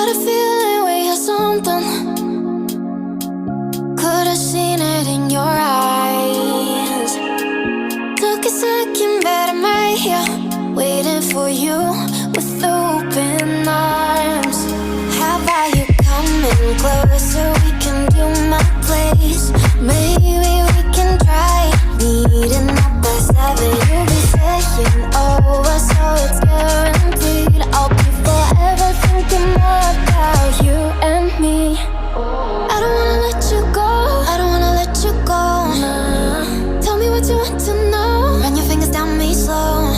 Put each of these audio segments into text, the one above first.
a feeling we had something. Could've seen it in your eyes. Took a second, but I'm right here, waiting for you with open arms. How about you coming closer? We can do my place. Maybe we can try meeting up by 7. You'll be saying over, so it's guaranteed. I'll be forever thinking more about you and me. I don't wanna let you go, I don't wanna let you go. Nah. Tell me what you want to know. Run your fingers down me slow,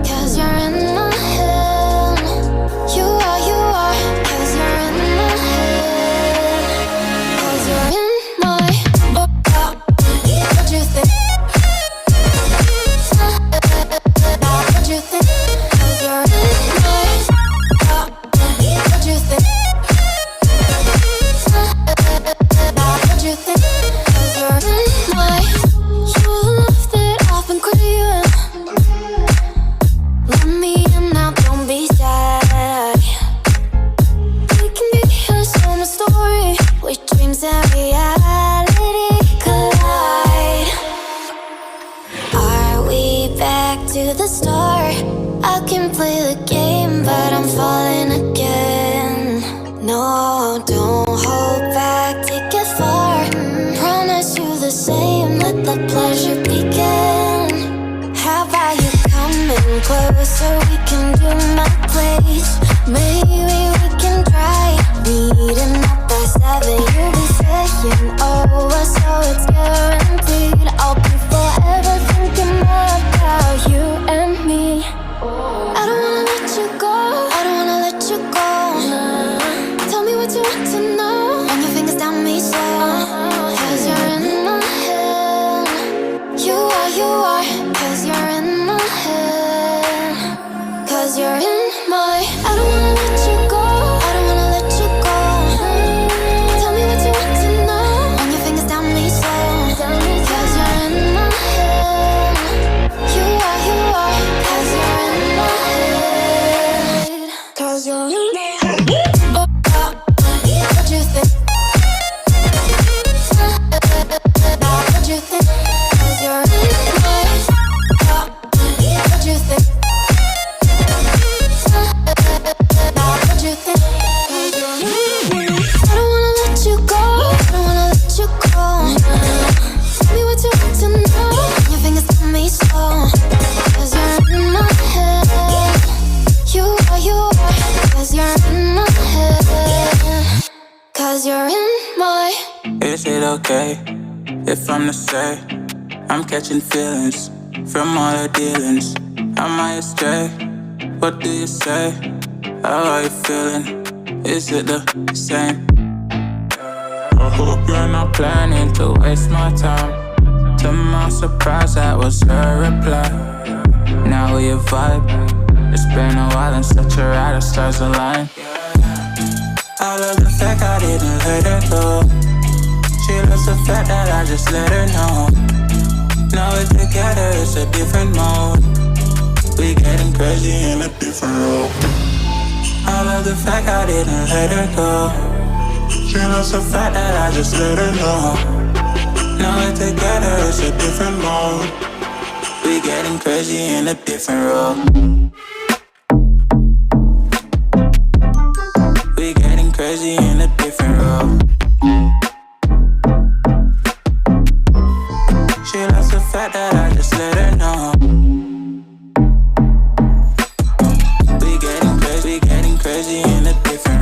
'cause you're in my head. You are, 'cause you're in my head. 'Cause you're in my what you think? What you think? 'Cause you're in my what you think? What you think? 'Cause you're in my your love that I've been craving. Let me in now, don't be shy. We can be a summer story where dreams and reality collide. Are we back to the start? I can play the game, but I'm falling again. No, don't hold back, take it far. Promise you the same, let the pleasure begin. How about you coming closer? We can do my place. Maybe we can try meeting up by 7. You'll be saying over, so it's guaranteed. I'll be forever thinking more about you and me. I don't wanna let you go, I don't wanna let you go. Nah. Tell me what you want to know. Run your fingers down me slow, 'cause you're in my head. You are, 'cause you're in my head. 'Cause you're in my I don't wanna let you go, I don't wanna let you go. Tell me what you want to know. Run your fingers down me slow, 'cause you're in my head. You are, 'cause you're in my head. 'Cause you're in my head. What you think? What you think? 'Cause you're in my what you think? What you think? 'Cause you're in my I don't wanna let you go, I don't wanna let you go. Tell me what you want to know. Run your fingers on me slow, 'cause you're in my head. You are, 'cause you're in my head. 'Cause you're in my Is it okay if I'm to say I'm catching feelings from all the dealings? Am I astray? What do you say? How are you feeling? Is it the same? I hope you're not planning to waste my time. To my surprise, that was her reply. Now we vibe. It's been a while and such a ride, the stars align. I love the fact I didn't let her go. She loves the fact that I just let her know. Now we're together, it's a different mode. We getting crazy in a different role. I love the fact I didn't let her go. She loves the fact that I just let her know. Now we're together, it's a different mode. We getting crazy in a different role. We getting crazy in a different role. She loves the fact that I just let her know. We getting crazy